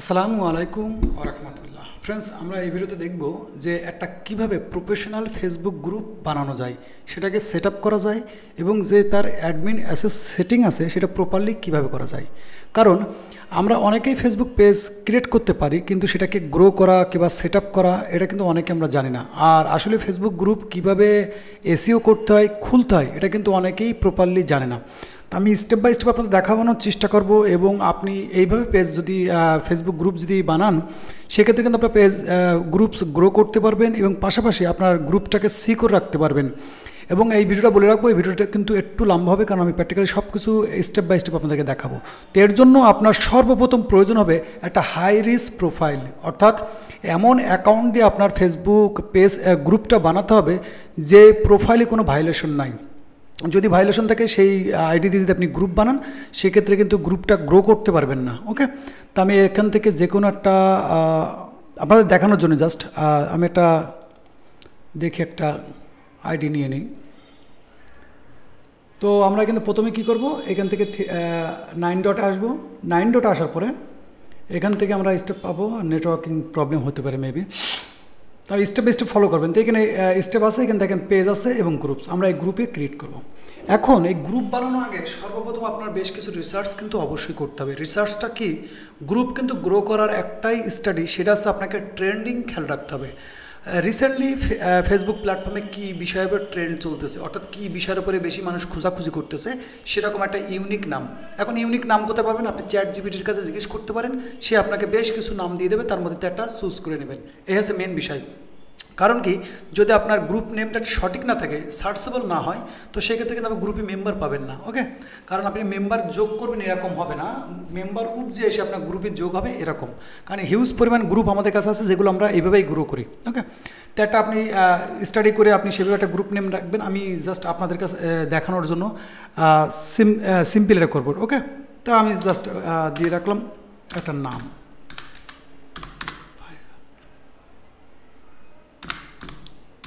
আসসালামু আলাইকুম ওয়া রাহমাতুল্লাহ। ফ্রেন্ডস, আমরা এই ভিডিওতে দেখব যে একটা কিভাবে প্রফেশনাল ফেসবুক গ্রুপ বানানো যায়, সেটাকে সেট আপ করা যায় এবং যে তার অ্যাডমিন অ্যাসেস সেটিং আছে সেটা প্রপারলি কিভাবে করা যায়। কারণ আমরা অনেকেই ফেসবুক পেজ ক্রিয়েট করতে পারি, কিন্তু সেটাকে গ্রো করা কিংবা সেট আপ করা এটা কিন্তু অনেকে আমরা জানি না। আর আসলে ফেসবুক গ্রুপ কিভাবে এসইও করতে হয়, খুলতে হয়, এটা কিন্তু অনেকেই প্রপারলি জানে না। আমি স্টেপ বাই স্টেপ আপনাদের দেখানোর চেষ্টা করব এবং আপনি এইভাবে পেজ যদি ফেসবুক গ্রুপ যদি বানান, সেক্ষেত্রে কিন্তু আপনার পেজ গ্রুপস গ্রো করতে পারবেন এবং পাশাপাশি আপনার গ্রুপটাকে সিকিউর রাখতে পারবেন। এবং এই ভিডিওটা বলে রাখবো, এই ভিডিওটা কিন্তু একটু লম্বা হবে, কারণ আমি প্র্যাকটিক্যালি সব কিছু স্টেপ বাই স্টেপ আপনাদেরকে দেখাবো। তো এর জন্য আপনার সর্বপ্রথম প্রয়োজন হবে একটা হাই রিস্ক প্রোফাইল, অর্থাৎ এমন অ্যাকাউন্ট দিয়ে আপনার ফেসবুক পেজ গ্রুপটা বানাতে হবে যে প্রোফাইলে কোনো ভায়োলেশন নাই। যদি ভায়োলেশন থাকে সেই আইডি দিয়ে যদি আপনি গ্রুপ বানান, সেক্ষেত্রে কিন্তু গ্রুপটা গ্রো করতে পারবেন না। ওকে, তো আমি এখান থেকে যে কোনো একটা আপনাদের দেখানোর জন্য জাস্ট আমি একটা দেখি একটা আইডি নিয়ে নিই। তো আমরা কিন্তু প্রথমে কি করব, এখান থেকে 9 ডটে আসবো। 9 ডটে আসার পরে এখান থেকে আমরা স্টেপ পাবো, নেটওয়ার্কিং প্রবলেম হতে পারে মেবি, আর স্টেপ বাই স্টেপ ফলো করবেন। তো এখানে স্টেপ আছে, এখানে দেখেন পেজ আছে এবং গ্রুপস, আমরা এই গ্রুপে ক্রিয়েট করব। এখন এই গ্রুপ বানানোর আগে সর্বপ্রথম আপনার বেশ কিছু রিসার্চ কিন্তু অবশ্যই করতে হবে। রিসার্চটা কি, গ্রুপ কিন্তু গ্রো করার একটাই স্টাডি, সেটা হচ্ছে আপনাকে ট্রেন্ডিং খেয়াল রাখতে হবে। রিসেন্টলি ফেসবুক প্ল্যাটফর্মে কী বিষয়ের উপর ট্রেন্ড চলতেছে, অর্থাৎ কী বিষয়ের উপরে বেশি মানুষ খোঁজাখুঁজি করতেছে, সেরকম একটা ইউনিক নাম। এখন ইউনিক নাম কোথায় পাবেন, আপনি চ্যাট জিপিটির কাছে জিজ্ঞেস করতে পারেন, সে আপনাকে বেশ কিছু নাম দিয়ে দেবে, তার মধ্যে একটা চুজ করে নেবেন। এই হচ্ছে মেন বিষয়। কারণ কি, যদি আপনার গ্রুপ নেমটা সঠিক না থাকে, সার্চেবল না হয়, তো সেক্ষেত্রে কিন্তু আপনি গ্রুপে মেম্বার পাবেন না। ওকে, কারণ আপনি মেম্বার যোগ করবেন এরকম হবে না, মেম্বার উপজে এসে আপনার গ্রুপে যোগ হবে এরকম। কারণ হিউজ পরিমাণ গ্রুপ আমাদের কাছে আছে, যেগুলো আমরা এইভাবেই গ্রো করি। ওকে, তো একটা আপনি স্টাডি করে আপনি সেভাবে একটা গ্রুপ নেম রাখবেন। আমি জাস্ট আপনাদের কাছে দেখানোর জন্য সিম্পল এটা করবো। ওকে, তো আমি জাস্ট দিয়ে রাখলাম একটা নাম,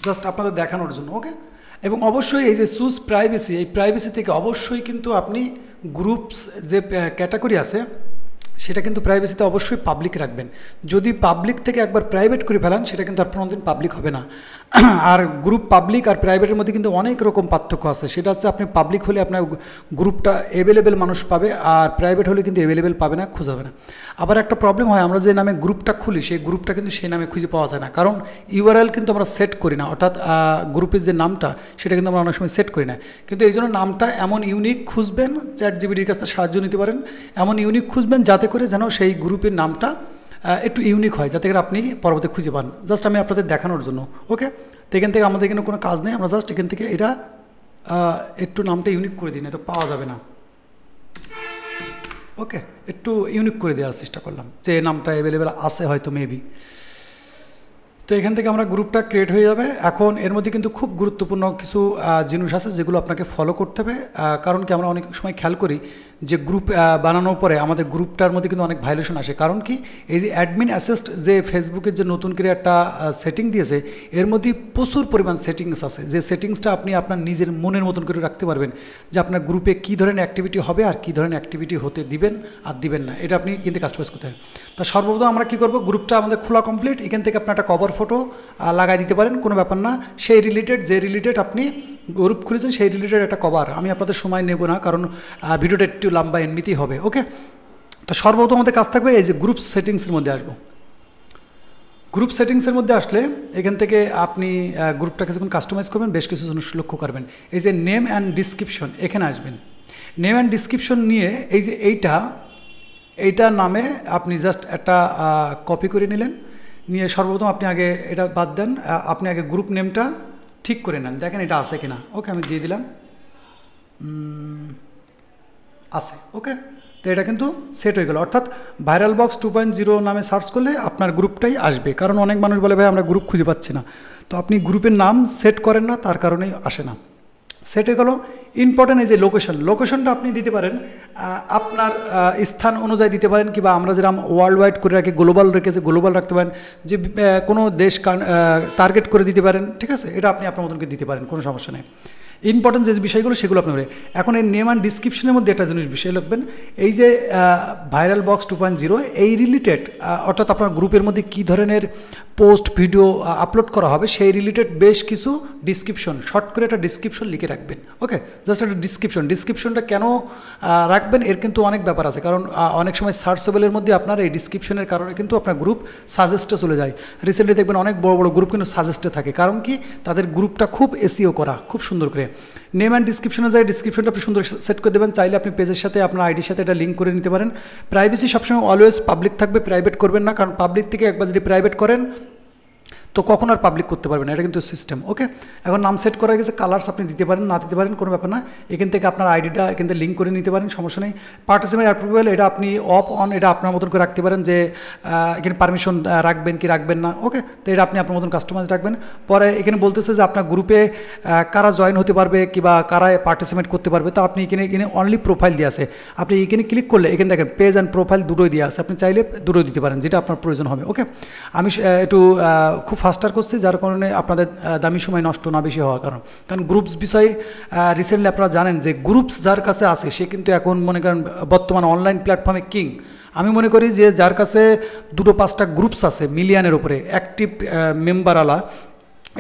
জাস্ট আপনাদের দেখানোর জন্য। ওকে, এবং অবশ্যই এই যে চুজ প্রাইভেসি, এই প্রাইভেসি থেকে অবশ্যই কিন্তু আপনি গ্রুপস যে ক্যাটাগরি আছে সেটা কিন্তু প্রাইভেসিতে অবশ্যই পাবলিক রাখবেন। যদি পাবলিক থেকে একবার প্রাইভেট করে ফেলান, সেটা কিন্তু আর কোনোদিন পাবলিক হবে না। আর গ্রুপ পাবলিক আর প্রাইভেটের মধ্যে কিন্তু অনেক রকম পার্থক্য আছে। সেটা হচ্ছে আপনি পাবলিক হলে আপনার গ্রুপটা অ্যাভেলেবেল মানুষ পাবে, আর প্রাইভেট হলে কিন্তু অ্যাভেলেবেল পাবে না, খোঁজাবে না। আবার একটা প্রবলেম হয়, আমরা যে নামে গ্রুপটা খুলি সেই গ্রুপটা কিন্তু সেই নামে খুঁজে পাওয়া যায় না, কারণ ইউআরএল কিন্তু আমরা সেট করি না, অর্থাৎ গ্রুপের যে নামটা সেটা কিন্তু আমরা অনেক সময় সেট করি না। কিন্তু এই জন্য নামটা এমন ইউনিক খুঁজবেন, চ্যাট জিপিটির কাছে সাহায্য নিতে পারেন, এমন ইউনিক খুঁজবেন যাতে করে যেন সেই গ্রুপের নামটা একটু ইউনিক হয়, যাতে করে আপনি পরবর্তী খুঁজে পান। জাস্ট আমি আপনাদের দেখানোর জন্য। ওকে, তো এখান থেকে আমাদের এখানে কোনো কাজ নেই, আমরা জাস্ট এখান থেকে এটা একটু নামটা ইউনিক করে দিই, না তো পাওয়া যাবে না। ওকে, একটু ইউনিক করে দেওয়ার চেষ্টা করলাম, যে নামটা অ্যাভেলেবেল আছে হয়তো মেবি। তো এখান থেকে আমরা গ্রুপটা ক্রিয়েট হয়ে যাবে। এখন এর মধ্যে কিন্তু খুব গুরুত্বপূর্ণ কিছু জিনিস আছে যেগুলো আপনাকে ফলো করতে হবে। কারণ কি, আমরা অনেক সময় খেয়াল করি যে গ্রুপ বানানোর পরে আমাদের গ্রুপটার মধ্যে কিন্তু অনেক ভায়োলেশন আসে। কারণ কি, এই যে অ্যাডমিন অ্যাসেস্ট যে ফেসবুকের যে নতুন করে একটা সেটিং দিয়েছে, এর মধ্যে প্রচুর পরিমাণ সেটিংস আছে, যে সেটিংসটা আপনি আপনার নিজের মনের মতন করে রাখতে পারবেন, যে আপনার গ্রুপে কী ধরনের অ্যাক্টিভিটি হবে আর কী ধরনের অ্যাক্টিভিটি হতে দিবেন আর দিবেন না, এটা আপনি কিন্তু কাস্টমাইজ করতে হবে। তো সর্বপ্রথম আমরা কী করবো, গ্রুপটা আমাদের খোলা কমপ্লিট, এখান থেকে আপনার একটা কভার ফটো লাগাই দিতে পারেন, কোনো ব্যাপার না। সেই রিলেটেড যে রিলেটেড আপনি গ্রুপ খুলেছেন সেই রিলেটেড একটা কভার, আমি আপনাদের সময় নেব না, কারণ ভিডিওটা একটু লম্বা এমনিতেই হবে। ওকে, তো সর্বপ্রথম আমাদের কাজ থাকবে এই যে গ্রুপ সেটিংসের মধ্যে আসবো। গ্রুপ সেটিংসের মধ্যে আসলে এখান থেকে আপনি গ্রুপটাকে যখন কাস্টমাইজ করবেন, বেশ কিছু জিনিস লক্ষ্য করবেন। এই যে নেম অ্যান্ড ডিসক্রিপশন, এখানে আসবেন। নেম অ্যান্ড ডিসক্রিপশন নিয়ে এই যে এইটা নামে আপনি জাস্ট একটা কপি করে নিলেন, নিয়ে সর্বপ্রথম আপনি আগে এটা বাদ দেন, আপনি আগে গ্রুপ নেমটা ঠিক করে নেন, দেখেন এটা আছে কিনা। ওকে, আমি দিয়ে দিলাম, আছে। ওকে, তো এটা কিন্তু সেট হয়ে গেল, অর্থাৎ ভাইরাল বক্স 2.0 নামে সার্চ করলে আপনার গ্রুপটাই আসবে। কারণ অনেক মানুষ বলে ভাই আমরা গ্রুপ খুঁজে পাচ্ছি না, তো আপনি গ্রুপের নাম সেট করেন না, তার কারণেই আসে না। সেট হয়ে গেল। ইম্পর্টেন্ট এই যে লোকেশনটা আপনি দিতে পারেন আপনার স্থান অনুযায়ী দিতে পারেন, কিংবা আমরা যেরকম ওয়ার্ল্ড ওয়াইড করে রাখি, গ্লোবাল রেখেছে গ্লোবাল রাখতে পারেন, যে কোনো দেশ টার্গেট করে দিতে পারেন। ঠিক আছে, এটা আপনি আপনার মতনকে দিতে পারেন, কোনো সমস্যা নেই। ইম্পর্টেন্ট যে বিষয়গুলো সেগুলো আপনি এখন এই নেম অ্যান্ড ডিসক্রিপশনের মধ্যে একটা জিনিস বিষয় লিখবেন, এই যে ভাইরাল বক্স 2.0 এই রিলেটেড, অর্থাৎ আপনার গ্রুপের মধ্যে কী ধরনের পোস্ট ভিডিও আপলোড করা হবে সেই রিলেটেড বেশ কিছু ডিসক্রিপশন, শর্ট করে একটা ডিসক্রিপশন লিখে রাখবেন। ওকে, জাস্ট একটা ডিসক্রিপশনটা কেন রাখবেন এর কিন্তু অনেক ব্যাপার আছে, কারণ অনেক সময় সার্চেবলের মধ্যে আপনার এই ডিসক্রিপশনের কারণে কিন্তু আপনার গ্রুপ সাজেস্টে চলে যায়। রিসেন্টলি দেখবেন অনেক বড় বড় গ্রুপ কিন্তু সাজেস্টে থাকে, কারণ কি তাদের গ্রুপটা খুব এসইও করা, খুব সুন্দর করে। নেম অ্যান্ড ডিসক্রিপশনে যায় ডিসক্রিপশনটা আপনি সুন্দর সেট করে দেবেন, চাইলে আপনি পেজের সাথে আপনার আইডির সাথে এটা লিঙ্ক করে নিতে পারেন। প্রাইভেসি সবসময় অলওয়েজ পাবলিক থাকবে, প্রাইভেট করবেন না, কারণ পাবলিক থেকে একবার যদি প্রাইভেট করেন তো কখন আর পাবলিক করতে পারবেন না, এটা কিন্তু সিস্টেম। ওকে, এখন নাম সেট করা গেছে, কালার্স আপনি দিতে পারেন না দিতে পারেন কোনো ব্যাপার না, এখান থেকে আপনার আইডিটা এখান থেকে লিঙ্ক করে নিতে পারেন, সমস্যা নেই। পার্টিসিপেন্ট অ্যাপ্রুভেল এটা আপনি অফ অন এটা আপনার মতন করে রাখতে পারেন, যে এখানে পারমিশন রাখবেন কি রাখবেন না। ওকে, তো এটা আপনি আপনার মতন কাস্টমাইজ রাখবেন। পরে এখানে বলতেছে যে আপনার গ্রুপে কারা জয়েন হতে পারবে কিংবা কারা পার্টিসিপেট করতে পারবে, তো আপনি এখানে অনলি প্রোফাইল দিয়ে আছে, আপনি এখানে ক্লিক করলে এখানে দেখেন পেজ অ্যান্ড প্রোফাইল দুটোই দিয়ে আছে, আপনি চাইলে দুটোই দিতে পারেন যেটা আপনার প্রয়োজন হবে। ওকে, আমি একটু খুব ফাস্টার করছি যার কারণে আপনাদের দামি সময় নষ্ট না বেশি হওয়ার কারণ গ্রুপস বিষয়ে রিসেন্টলি আপনারা জানেন যে গ্রুপস যার কাছে আছে সে কিন্তু এখন মনে করেন বর্তমান অনলাইন প্ল্যাটফর্মে কিং। আমি মনে করি যে যার কাছে 2-5টা গ্রুপস আছে মিলিয়নের উপরে অ্যাক্টিভ মেম্বারওয়ালা,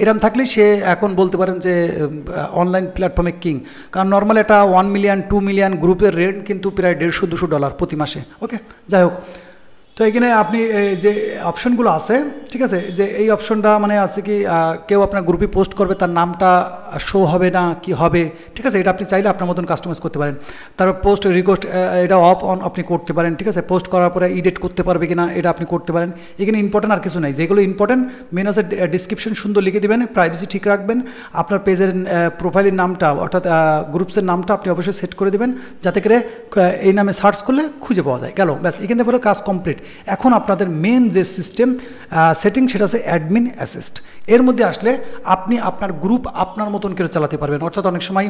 এরম থাকলে সে এখন বলতে পারেন যে অনলাইন প্ল্যাটফর্মে কিং, কারণ নর্মাল একটা 1 মিলিয়ন 2 মিলিয়ন গ্রুপের রেট কিন্তু প্রায় $150-200 প্রতি মাসে। ওকে, যাই হোক, তো এখানে আপনি যে অপশনগুলো আছে, ঠিক আছে, যে এই অপশনটা মানে আছে কি কেউ আপনার গ্রুপে পোস্ট করবে তার নামটা শো হবে না কি হবে, ঠিক আছে, এটা আপনি চাইলে আপনার মতন কাস্টমাইজ করতে পারেন। তারপর পোস্ট রিকোয়েস্ট এটা অফ অন আপনি করতে পারেন, ঠিক আছে, পোস্ট করার পরে এডিট করতে পারবে কিনা এটা আপনি করতে পারেন। এখানে ইম্পর্টেন্ট আর কিছু নাই, যেগুলো ইম্পর্টেন্ট মেন আছে ডিসক্রিপশন সুন্দর লিখে দেবেন, প্রাইভেসি ঠিক রাখবেন, আপনার পেজের প্রোফাইলের নামটা অর্থাৎ গ্রুপসের নামটা আপনি অবশ্যই সেট করে দেবেন যাতে করে এই নামে সার্চ করলে খুঁজে পাওয়া যায়। গেল, ব্যাস, এখান থেকে কাজ কমপ্লিট। এখন আপনাদের মেন যে সিস্টেম সেটিং সেটা আছে অ্যাডমিন অ্যাসিস্ট। এর মধ্যে আসলে আপনি আপনার গ্রুপ আপনার মতন করে চালাতে পারবেন। অর্থাৎ অনেক সময়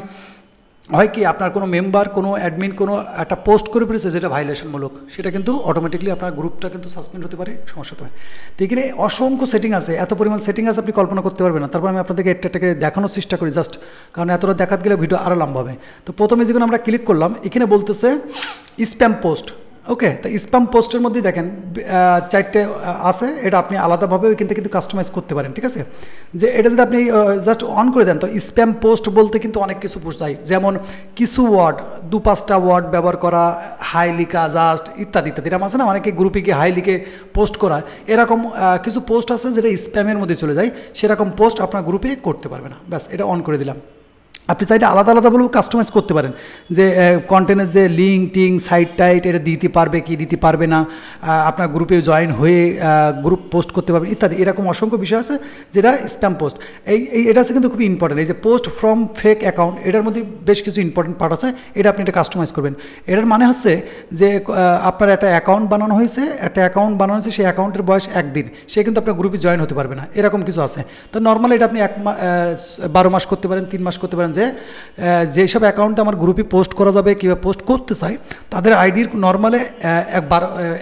হয় কি আপনার কোনো মেম্বার কোনো অ্যাডমিন কোনো একটা পোস্ট করে ফেলেছে যেটা ভাইলেশনমূলক, সেটা কিন্তু অটোমেটিকলি আপনার গ্রুপটা কিন্তু সাসপেন্ড হতে পারে, সমস্যা হতে পারে। তো এখানে অসংখ্য সেটিং আছে, এত পরিমাণ সেটিং আছে আপনি কল্পনা করতে পারবেন না। তারপর আমি আপনাদেরকে একটা দেখানোর চেষ্টা করি জাস্ট, কারণ এতটা দেখাতে গেলে ভিডিও আরও লম্বা হবে। তো প্রথমে যেগুলো আমরা ক্লিক করলাম এখানে বলতেছে স্প্যাম পোস্ট। ওকে, তো স্প্যাম পোস্টের মধ্যে দেখেন 4টে আছে, এটা আপনি আলাদাভাবে ওইখান থেকে কিন্তু কাস্টমাইজ করতে পারেন, ঠিক আছে। যে এটা যদি আপনি জাস্ট অন করে দেন তো স্প্যাম পোস্ট বলতে কিন্তু অনেক কিছু বোঝায়, যেমন কিছু ওয়ার্ড 2-5টা ওয়ার্ড ব্যবহার করা, হাই লিখা জাস্ট ইত্যাদি ইত্যাদি, এরকম আছে না, অনেকে গ্রুপে গিয়ে হাই লিখে পোস্ট করা, এরকম কিছু পোস্ট আছে যেটা স্প্যামের মধ্যে চলে যায়, সেরকম পোস্ট আপনার গ্রুপে করতে পারবে না। ব্যাস, এটা অন করে দিলাম। আপনি চাইলে আলাদা আলাদাভাবেও কাস্টমাইজ করতে পারেন, যে কন্টেন্টের যে লিঙ্ক টিং সাইট টাইট এটা দিতে পারবে কি দিতে পারবে না, আপনার গ্রুপে জয়েন হয়ে গ্রুপ পোস্ট করতে পারবেন ইত্যাদি, এরকম অসংখ্য বিষয় আছে যেটা স্প্যাম পোস্ট। এটা আছে কিন্তু খুবই ইম্পর্টেন্ট, এই যে পোস্ট ফ্রম ফেক অ্যাকাউন্ট, এটার মধ্যে বেশ কিছু ইম্পর্টেন্ট পার্ট আছে, এটা আপনি এটা কাস্টমাইজ করবেন। এটার মানে হচ্ছে যে আপনার একটা অ্যাকাউন্ট বানানো হয়েছে, সেই অ্যাকাউন্টের বয়স 1 দিন, সে কিন্তু আপনার গ্রুপে জয়েন হতে পারবে না, এরকম কিছু আছে। তো নর্মালি এটা আপনি 12 মাস করতে পারেন, 3 মাস করতে পারেন, যে যেসব অ্যাকাউন্টে আমার গ্রুপে পোস্ট করা যাবে কিংবা পোস্ট করতে চাই তাদের আইডির নর্মালে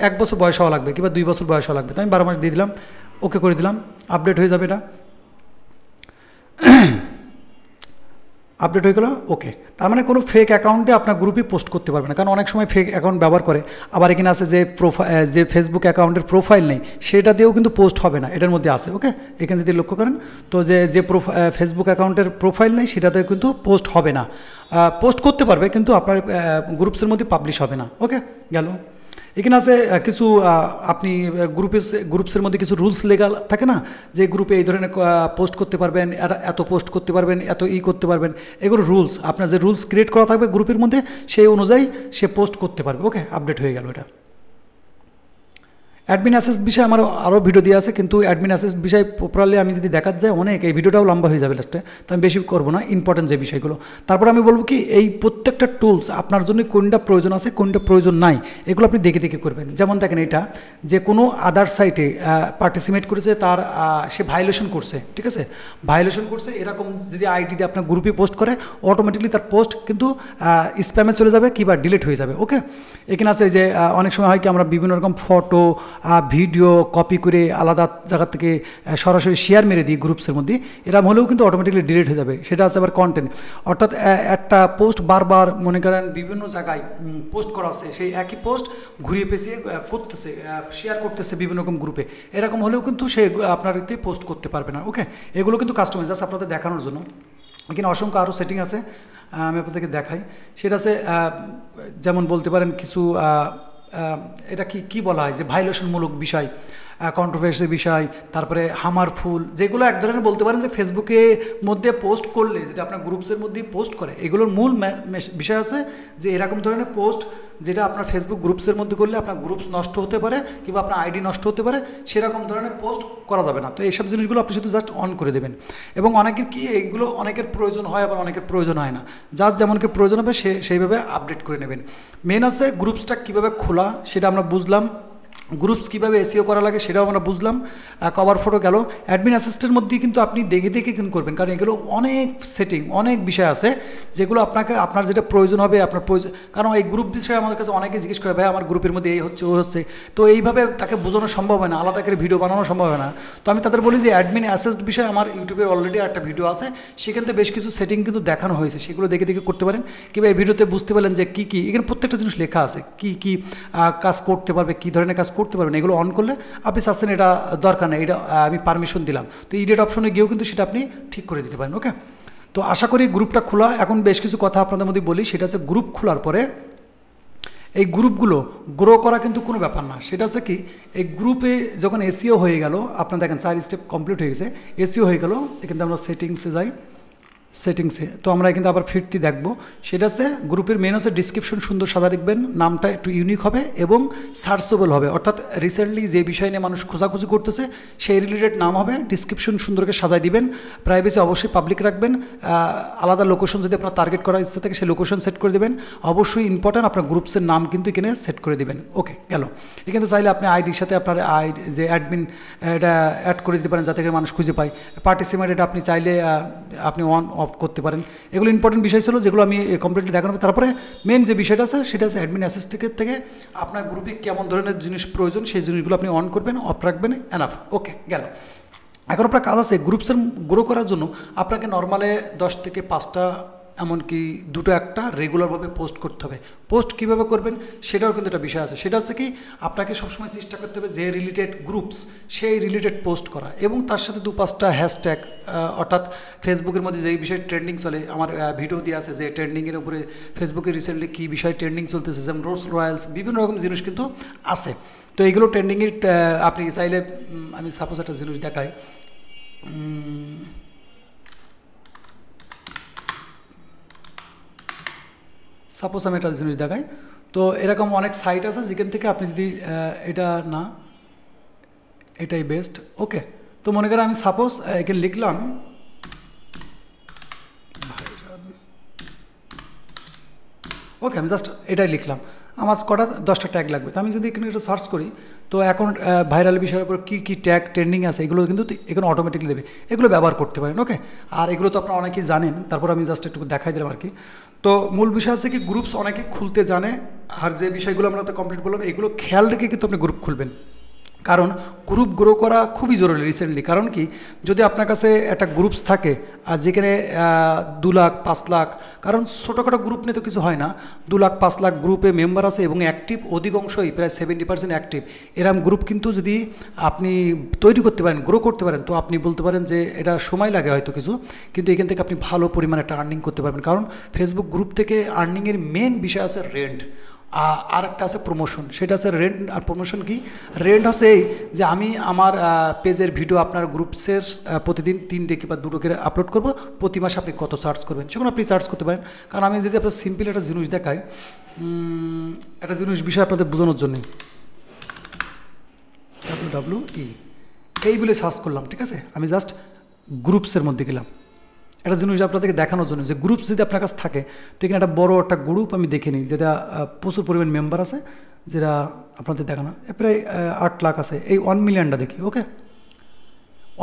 1 বছর বয়স হওয়া লাগবে কিংবা 2 বছর বয়স হওয়া লাগবে। তো আমি 12 মাস দিয়ে দিলাম, ওকে করে দিলাম, আপডেট হয়ে যাবে, এটা আপডেট হয়ে গেল। ওকে, তার মানে কোনো ফেক অ্যাকাউন্টে আপনার গ্রুপে পোস্ট করতে পারবে না, কারণ অনেক সময় ফেক অ্যাকাউন্ট ব্যবহার করে। আবার এখানে আছে যে ফেসবুক অ্যাকাউন্টের প্রোফাইল নেই সেটা দিয়েও কিন্তু পোস্ট হবে না, এটার মধ্যে আছে। ওকে, এখানে যদি লক্ষ্য করেন তো যে ফেসবুক অ্যাকাউন্টের প্রোফাইল নেই সেটাতেও কিন্তু পোস্ট হবে না, পোস্ট করতে পারবে কিন্তু আপনার গ্রুপসের মধ্যে পাবলিশ হবে না। ওকে, গেল। এখানে আছে কিছু আপনি গ্রুপসের মধ্যে কিছু রুলস লেগাল থাকে না, যে গ্রুপে এই ধরনের পোস্ট করতে পারবেন, এত পোস্ট করতে পারবেন, এত করতে পারবেন, এগুলো রুলস, আপনার যে রুলস ক্রিয়েট করা থাকবে গ্রুপের মধ্যে সেই অনুযায়ী সে পোস্ট করতে পারবে। ওকে, আপডেট হয়ে গেল এটা। অ্যাডমিন অ্যাসেস বিষয়ে আমার আরও ভিডিও দেওয়া আছে, কিন্তু অ্যাডমিন অ্যাসেস বিষয়ে প্রপারলি আমি যদি দেখাতে যাই অনেক, এই ভিডিওটাও লম্বা হয়ে যাবে লাস্টে, তো আমি বেশি করবো না, ইম্পর্টেন্ট যে বিষয়গুলো। তারপর আমি বলবো কি এই প্রত্যেকটা টুলস আপনার জন্য কোনটা প্রয়োজন আছে কোনটা প্রয়োজন নাই এগুলো আপনি দেখে দেখে করবেন। যেমন দেখেন এটা যে কোনো আদার সাইটে পার্টিসিপেট করেছে, তার সে ভায়োলেশন করছে, ঠিক আছে, ভায়োলেশন করছে, এরকম যদি আইডি দিয়ে আপনার গ্রুপে পোস্ট করে অটোমেটিকলি তার পোস্ট কিন্তু স্প্যামে চলে যাবে কিংবা ডিলিট হয়ে যাবে। ওকে, এখানে আছে যে অনেক সময় হয় কি আমরা বিভিন্ন রকম ফটো ভিডিও কপি করে আলাদা জায়গা থেকে সরাসরি শেয়ার মেরে দিই গ্রুপসের মধ্যে, এরকম হলেও কিন্তু অটোমেটিকলি ডিলিট হয়ে যাবে। সেটা আছে আবার কন্টেন্ট, অর্থাৎ একটা পোস্ট বারবার মনে করেন বিভিন্ন জায়গায় পোস্ট করা আছে, সেই একই পোস্ট ঘুরিয়ে পেঁচিয়ে করতেছে, শেয়ার করতেছে বিভিন্ন রকম গ্রুপে, এরকম হলেও কিন্তু সে আপনার এতে পোস্ট করতে পারবে না। ওকে, এগুলো কিন্তু কাস্টমাইজ জাস্ট আপনাদের দেখানোর জন্য। এখানে অসংখ্য আরও সেটিং আছে, আমি আপনাদেরকে দেখাই। সেটা আছে যেমন বলতে পারেন কিছু এটা কি বলা হয় যে ভায়োলেশনমূলক বিষয়, কন্ট্রোভার্সি বিষয়, তারপরে হামারফুল, যেগুলো এক ধরনের বলতে পারেন যে ফেসবুকে মধ্যে পোস্ট করলে যদি আপনার গ্রুপসের মধ্যে পোস্ট করে, এগুলোর মূল বিষয় আছে যে এরকম ধরনের পোস্ট যেটা আপনার ফেসবুক গ্রুপসের মধ্যে করলে আপনার গ্রুপস নষ্ট হতে পারে কিংবা আপনার আইডি নষ্ট হতে পারে, সেরকম ধরনের পোস্ট করা যাবে না। তো এইসব জিনিসগুলো আপনি শুধু জাস্ট অন করে দেবেন। এবং অনেকের কি এইগুলো অনেকের প্রয়োজন হয়, আবার অনেকের প্রয়োজন হয় না, যার যেমনকে প্রয়োজন হবে সেইভাবে আপডেট করে নেবেন। মেন আছে গ্রুপসটা কীভাবে খোলা সেটা আমরা বুঝলাম, গ্রুপস কীভাবে এসইও করা লাগে সেটাও আমরা বুঝলাম, কভার ফটো গেল। অ্যাডমিন অ্যাসিস্টের মধ্যে কিন্তু আপনি দেখে দেখে কিন্তু করবেন, কারণ এগুলো অনেক সেটিং, অনেক বিষয় আছে যেগুলো আপনার যেটা প্রয়োজন হবে আপনার প্রয়োজন। কারণ এই গ্রুপ বিষয়ে আমাদের কাছে অনেকে জিজ্ঞেস করে, ভাই আমার গ্রুপের মধ্যে এই হচ্ছে ও হচ্ছে, তো এইভাবে তাকে বোঝানো সম্ভব হয় না, আলাদা করে ভিডিও বানানো সম্ভব হয় না। তো আমি তাদের বলি যে অ্যাডমিন অ্যাসিস্ট বিষয়ে আমার ইউটিউবে অলরেডি একটা ভিডিও আছে, সেখান থেকে বেশ কিছু সেটিং কিন্তু দেখানো হয়েছে, সেগুলো দেখে দেখে করতে পারেন। কিংবা এই ভিডিওতে বুঝতে পারলেন যে কী এখানে প্রত্যেকটা জিনিস লেখা আছে, কী কাজ করতে পারবে, কী ধরনের কাজ করতে পারবেন। এগুলো অন করলে আপনি চাচ্ছেন এটা দরকার নেই, এটা আমি পারমিশন দিলাম, তো ইডিট অপশনে গিয়েও কিন্তু সেটা আপনি ঠিক করে দিতে পারেন। ওকে, তো আশা করি গ্রুপটা খোলা। এখন বেশ কিছু কথা আপনাদের মধ্যে বলি, সেটা হচ্ছে গ্রুপ খোলার পরে এই গ্রুপগুলো গ্রো করা কিন্তু কোনো ব্যাপার না। সেটা হচ্ছে কি, এই গ্রুপে যখন এসইও হয়ে গেল, আপনার দেখেন 4 স্টেপ কমপ্লিট হয়ে গেছে, এসইও হয়ে গেল, এখান থেকে আমরা সেটিংসে যাই, সেটিংসে তো আমরা কিন্তু আবার ফিরতি দেখব। সেটা হচ্ছে গ্রুপের মেন হচ্ছে ডিসক্রিপশন সুন্দর সাদা লিখবেন, নামটা একটু ইউনিক হবে এবং সার্চেবল হবে, অর্থাৎ রিসেন্টলি যে বিষয় নিয়ে মানুষ খোঁজাখুঁজি করতেছে সেই রিলেটেড নাম হবে। ডিসক্রিপশন সুন্দরকে সাজাই দিবেন, প্রাইভেসি অবশ্যই পাবলিক রাখবেন, আলাদা লোকেশন যদি আপনার টার্গেট করার ইচ্ছা থাকে সেই লোকেশন সেট করে দেবেন। অবশ্যই ইম্পর্ট্যান্ট আপনার গ্রুপসের নাম কিন্তু এখানে সেট করে দেবেন। ওকে গেল। এখানে চাইলে আপনি আইডির সাথে আপনার যে অ্যাডমিন এটা অ্যাড করে দিতে পারেন যাতে করে মানুষ খুঁজে পায়। পার্টিসিপেট এটা আপনি চাইলে আপনি অন অফ করতে পারেন। এগুলো ইম্পর্টেন্ট বিষয় ছিল যেগুলো আমি কমপ্লিটলি দেখানো হবে। তারপরে মেন যে বিষয়টা আছে সেটা আছে অ্যাডমিন অ্যাসিস্টেন্টের থেকে আপনার গ্রুপে কেমন ধরনের জিনিস প্রয়োজন সেই জিনিসগুলো আপনি অন করবেন, অফ রাখবেন, এনাফ। ওকে গেল। এখন আপনার কাজ আছে গ্রুপসের গ্রো করার জন্য আপনাকে নর্মালে 10 থেকে 5টা এমনকি 2-1টা রেগুলারভাবে পোস্ট করতে হবে। পোস্ট কীভাবে করবেন সেটাও কিন্তু একটা বিষয় আছে। সেটা হচ্ছে কি, আপনাকে সবসময় চেষ্টা করতে হবে যে রিলেটেড গ্রুপস সেই রিলেটেড পোস্ট করা এবং তার সাথে 2-5টা হ্যাশট্যাগ, অর্থাৎ ফেসবুকের মধ্যে যেই বিষয় ট্রেন্ডিং চলে, আমার ভিডিও দিয়ে আছে যে ট্রেন্ডিংয়ের উপরে ফেসবুকে রিসেন্টলি কী বিষয় ট্রেন্ডিং চলতেছে, যেমন রোলস রয়্যালস, বিভিন্ন রকম জিনিস কিন্তু আছে। তো এইগুলো ট্রেন্ডিংয়ের আপনি চাইলে, আমি সাপোজ একটা জিনিস দেখাই, সাপোজ আমি একটা জিনিস দেখাই। তো এরকম অনেক সাইট আছে যেখান থেকে আপনি যদি এটা না, এটাই বেস্ট। ওকে, তো মনে করেন আমি সাপোজ এখানে লিখলাম, ওকে আমি জাস্ট এটাই লিখলাম, আমার কটা 10টা ট্যাগ লাগবে। তো আমি যদি এখানে একটা সার্চ করি তো এখন ভাইরাল বিষয়ের উপর কী ট্যাগ ট্রেন্ডিং আছে এগুলো কিন্তু এখানে অটোমেটিকলি দেবে, এগুলো ব্যবহার করতে পারেন। ওকে, আর এগুলো তো আপনারা অনেকেই জানেন, তারপর আমি জাস্ট একটু দেখাই দিলাম আর কি। তো মূল বিষয় আছে কি, গ্রুপস অনেকে খুলতে জানে, আর যে বিষয়গুলো আমরা তো কমপ্লিট বললাম এগুলো খেয়াল রেখে কিন্তু আপনি গ্রুপ খুলবেন, কারণ গ্রুপ গ্রো করা খুবই জরুরি রিসেন্টলি। কারণ কি, যদি আপনার কাছে একটা গ্রুপস থাকে আর যেখানে 2 লাখ 5 লাখ, কারণ ছোটোখাটো গ্রুপ নিয়ে তো কিছু হয় না, 2 লাখ 5 লাখ গ্রুপে মেম্বার আছে এবং অ্যাক্টিভ অধিকাংশই প্রায় 70% অ্যাক্টিভ, এরম গ্রুপ কিন্তু যদি আপনি তৈরি করতে পারেন, গ্রো করতে পারেন, তো আপনি বলতে পারেন যে এটা সময় লাগে হয়তো কিছু, কিন্তু এখান থেকে আপনি ভালো পরিমাণে একটা আর্নিং করতে পারবেন। কারণ ফেসবুক গ্রুপ থেকে আর্নিংয়ের মেন বিষয় আছে রেন্ট, আর একটা আছে প্রমোশন। সেটা আছে রেন্ট আর প্রমোশন। কি রেন্ট হচ্ছে এই যে আমি আমার পেজের ভিডিও আপনার গ্রুপসের প্রতিদিন 3টে কিংবা 2টো করে আপলোড করব, প্রতি মাসে আপনি কত চার্জ করবেন সেগুলো আপনি চার্জ করতে পারেন। কারণ আমি যদি আপনার সিম্পল একটা জিনিস দেখাই, একটা জিনিস বিষয় আপনাদের বোঝানোর জন্যে, WWE এই বলে সার্চ করলাম, ঠিক আছে, আমি জাস্ট গ্রুপসের মধ্যে গেলাম একটা জিনিস আপনাদেরকে দেখানোর জন্য যে গ্রুপস যদি আপনার কাছে থাকে তো এখানে একটা বড় একটা গ্রুপ আমি দেখে নিই যেটা প্রচুর পরিমাণ মেম্বার আছে, যেটা আপনাদের দেখানো প্রায় 8 লাখ আছে। এই 1 মিলিয়নটা দেখি, ওকে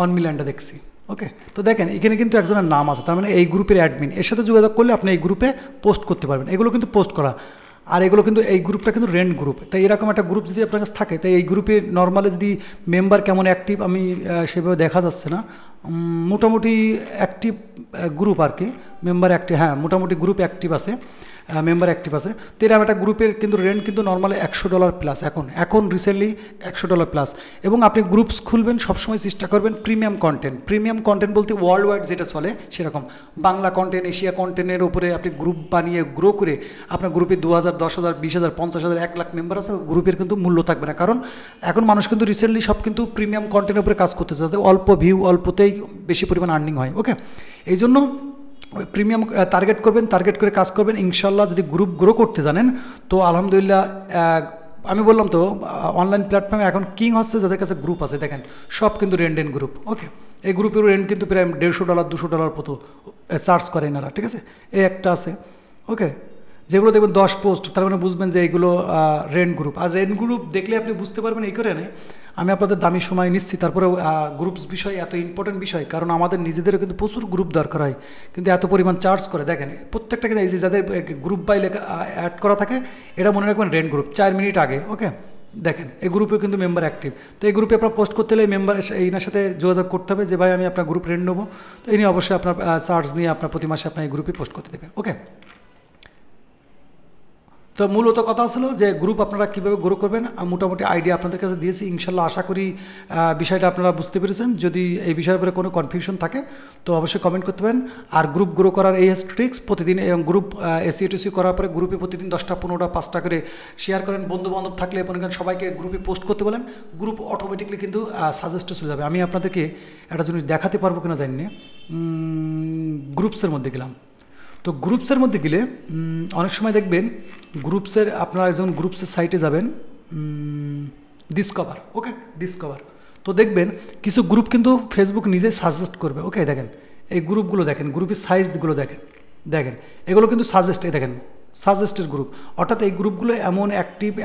1 মিলিয়নটা দেখছি। ওকে, তো দেখেন এখানে কিন্তু একজনের নাম আছে, তার মানে এই গ্রুপের অ্যাডমিন, এর সাথে যোগাযোগ করলে আপনি এই গ্রুপে পোস্ট করতে পারবেন। এগুলো কিন্তু পোস্ট করা, আর এগুলো কিন্তু এই গ্রুপটা কিন্তু রেন্ট গ্রুপ, তাই এরকম একটা গ্রুপ যদি আপনার কাছে থাকে, তাই এই গ্রুপে নর্মালি যদি মেম্বার কেমন অ্যাক্টিভ আমি সেভাবে দেখা যাচ্ছে না, মোটামুটি অ্যাক্টিভ গ্রুপ আর কি, মেম্বার অ্যাক্টিভ, হ্যাঁ মোটামুটি গ্রুপ অ্যাক্টিভ আছে, মেম্বার অ্যাক্টিভ আছে। তো এরকম একটা গ্রুপের কিন্তু রেন্ট কিন্তু নর্মালি $100 প্লাস, এখন রিসেন্টলি $100 প্লাস। এবং আপনি গ্রুপস খুলবেন সবসময় চেষ্টা করবেন প্রিমিয়াম কন্টেন্ট বলতে ওয়ার্ল্ড ওয়াইড যেটা চলে সেরকম বাংলা কন্টেন্ট, এশিয়া কন্টেন্টের উপরে আপনি গ্রুপ বানিয়ে গ্রো করে আপনার গ্রুপে 2000, 10,000, 20,000, 50,000, 1 লাখ মেম্বার আছে, গ্রুপের কিন্তু মূল্য থাকবে না। কারণ এখন মানুষ কিন্তু রিসেন্টলি সব কিন্তু প্রিমিয়াম কন্টেন্টের উপরে কাজ করতেছে, যাতে অল্প ভিউ, অল্পতেই বেশি পরিমাণ আর্নিং হয়। ওকে, এই জন্য প্রিমিয়াম টার্গেট করবেন, টার্গেট করে কাজ করবেন। ইনশাল্লাহ যদি গ্রুপ গ্রো করতে জানেন তো আলহামদুলিল্লাহ, আমি বললাম তো অনলাইন প্ল্যাটফর্মে এখন কিং হচ্ছে যাদের কাছে গ্রুপ আছে, দেখেন সব কিন্তু রেন্ট গ্রুপ। ওকে, এই গ্রুপের রেন্ট কিন্তু প্রায় $150, $200 মতো চার্জ করে এনারা, ঠিক আছে। এই একটা আছে, ওকে, যেগুলো দেখবেন 10 পোস্ট, তার মানে বুঝবেন যে এইগুলো রেন্ট গ্রুপ। আর রেন্ট গ্রুপ দেখলে আপনি বুঝতে পারবেন এই করে আমি আপনাদের দামি সময় নিচ্ছি, তারপরে গ্রুপস বিষয় এত ইম্পর্টেন্ট বিষয়, কারণ আমাদের নিজেদেরও কিন্তু প্রচুর গ্রুপ দরকার হয়, কিন্তু এত পরিমাণ চার্জ করে। দেখেন প্রত্যেকটা কিন্তু এই যে যাদের গ্রুপ বাই লেখা অ্যাড করা থাকে, এটা মনে রাখবেন রেন্ট গ্রুপ 4 মিনিট আগে। ওকে, দেখেন এই গ্রুপে কিন্তু মেম্বার অ্যাক্টিভ। তো এই গ্রুপে আপনার পোস্ট করতে হলে মেম্বার এইনার সাথে যোগাযোগ করতে হবে যে ভাই আমি আপনার গ্রুপ রেন্ট নেবো, তো এই নিয়ে অবশ্যই আপনার চার্জ নিয়ে আপনার প্রতি মাসে আপনার এই গ্রুপে পোস্ট করতে দেবে। ওকে, তো মূলত কথা ছিল যে গ্রুপ আপনারা কীভাবে গ্রো করবেন, মোটামুটি আইডিয়া আপনাদের কাছে দিয়েছি। ইনশাল্লাহ আশা করি বিষয়টা আপনারা বুঝতে পেরেছেন। যদি এই বিষয়ের উপরে কোনো কনফিউশন থাকে তো অবশ্যই কমেন্ট করতে পারেন। আর গ্রুপ গ্রো করার এই ট্রিক্স প্রতিদিন, এবং গ্রুপ SEO করার পরে গ্রুপে প্রতিদিন 10টা 15টা 5টা করে শেয়ার করেন। বন্ধুবান্ধব থাকলে সবাইকে গ্রুপে পোস্ট করতে বলেন, গ্রুপ অটোমেটিকলি কিন্তু সাজেস্টে চলে যাবে। আমি আপনাদেরকে একটা জিনিস দেখাতে পারবো কিনা জানি না, গ্রুপসের মধ্যে গেলাম। তো গ্রুপসের মধ্যে গেলে অনেক সময় দেখবেন গ্রুপসের, আপনারা যখন গ্রুপসের সাইটে যাবেন, ডিসকভার, ওকে ডিসকভার, তো দেখবেন কিছু গ্রুপ কিন্তু ফেসবুক নিজে সাজেস্ট করবে। ওকে, দেখেন এই গ্রুপগুলো, দেখেন গ্রুপের সাইজগুলো দেখেন, এগুলো কিন্তু সাজেস্ট, দেখেন সাজেস্টের গ্রুপ, অর্থাৎ এই গ্রুপগুলো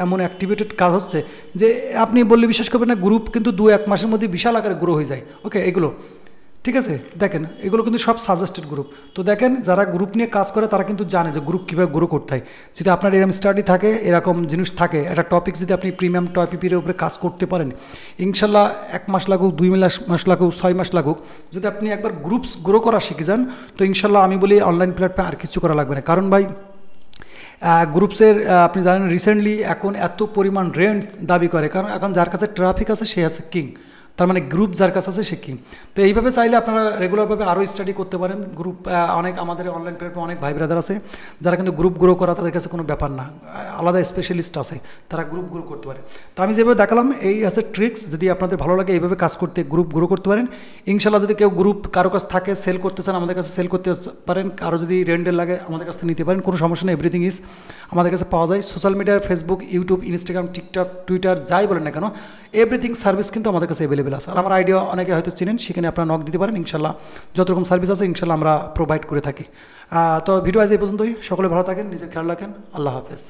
এমন অ্যাক্টিভেটেড কাজ হচ্ছে যে আপনি বললে বিশ্বাস করবেন না, গ্রুপ কিন্তু 2-1 মাসের মধ্যে বিশাল আকারে গ্রো হয়ে যায়। ওকে, এগুলো ঠিক আছে, দেখেন এগুলো কিন্তু সব সাজেস্টেড গ্রুপ। তো দেখেন যারা গ্রুপ নিয়ে কাজ করে তারা কিন্তু জানে যে গ্রুপ কীভাবে গ্রো করতে হয়। যদি আপনার এরকম স্টাডি থাকে, এরকম জিনিস থাকে, একটা টপিক যদি আপনি প্রিমিয়াম টপিকের উপরে কাজ করতে পারেন, ইনশাল্লাহ 1 মাস লাগুক, 2 মাস লাগুক, 6 মাস লাগুক, যদি আপনি একবার গ্রুপস গ্রো করা শিখে যান তো ইনশাল্লাহ আমি বলি অনলাইন প্ল্যাটফর্মে আর কিছু করা লাগবে না। কারণ ভাই গ্রুপসের আপনি জানেন রিসেন্টলি এখন এত পরিমাণ রেন্ট দাবি করে, কারণ এখন যার কাছে ট্রাফিক আছে সে আছে কিং, তার মানে গ্রুপ যার কাছে আছে সে কি। তো এইভাবে চাইলে আপনারা রেগুলারভাবে আরও স্টাডি করতে পারেন। গ্রুপ অনেক আমাদের অনলাইন প্ল্যাটফর্মে অনেক ভাই ব্রাদার আছে যারা কিন্তু গ্রুপ গ্রো করা তাদের কাছে কোনো ব্যাপার না, আলাদা স্পেশালিস্ট আছে, তারা গ্রুপ গ্রো করতে পারে। তো আমি যেভাবে দেখালাম এই আছে ট্রিক্স, যদি আপনাদের ভালো লাগে এইভাবে কাজ করতে, গ্রুপ গ্রো করতে পারেন ইনশাল্লাহ। যদি কেউ গ্রুপ কারো কাছে থাকে, সেল করতে চান আমাদের কাছে সেল করতে পারেন, কারো যদি রেন্টের লাগে আমাদের কাছ থেকে নিতে পারেন, কোনো সমস্যা নেই। এভরিথিং ইজ আমাদের কাছে পাওয়া যায়। সোশ্যাল মিডিয়ার Facebook, YouTube, Instagram, TikTok, Twitter যাই বলেন না কেন, এভরিথিং সার্ভিস কিন্তু আমাদের কাছে অ্যাভেলেবেল আছে। আর আমার আইডিয়া অনেকে হয়তো চিনেন, সেখানে আপনারা নক দিতে পারেন। ইনশাল্লাহ যত রকম সার্ভিস আছে ইনশাল্লাহ আমরা প্রোভাইড করে থাকি। তো ভিডিও আজ এই পর্যন্তই। সকলে ভালো থাকেন, নিজের খেয়াল রাখেন। আল্লাহ হাফেজ।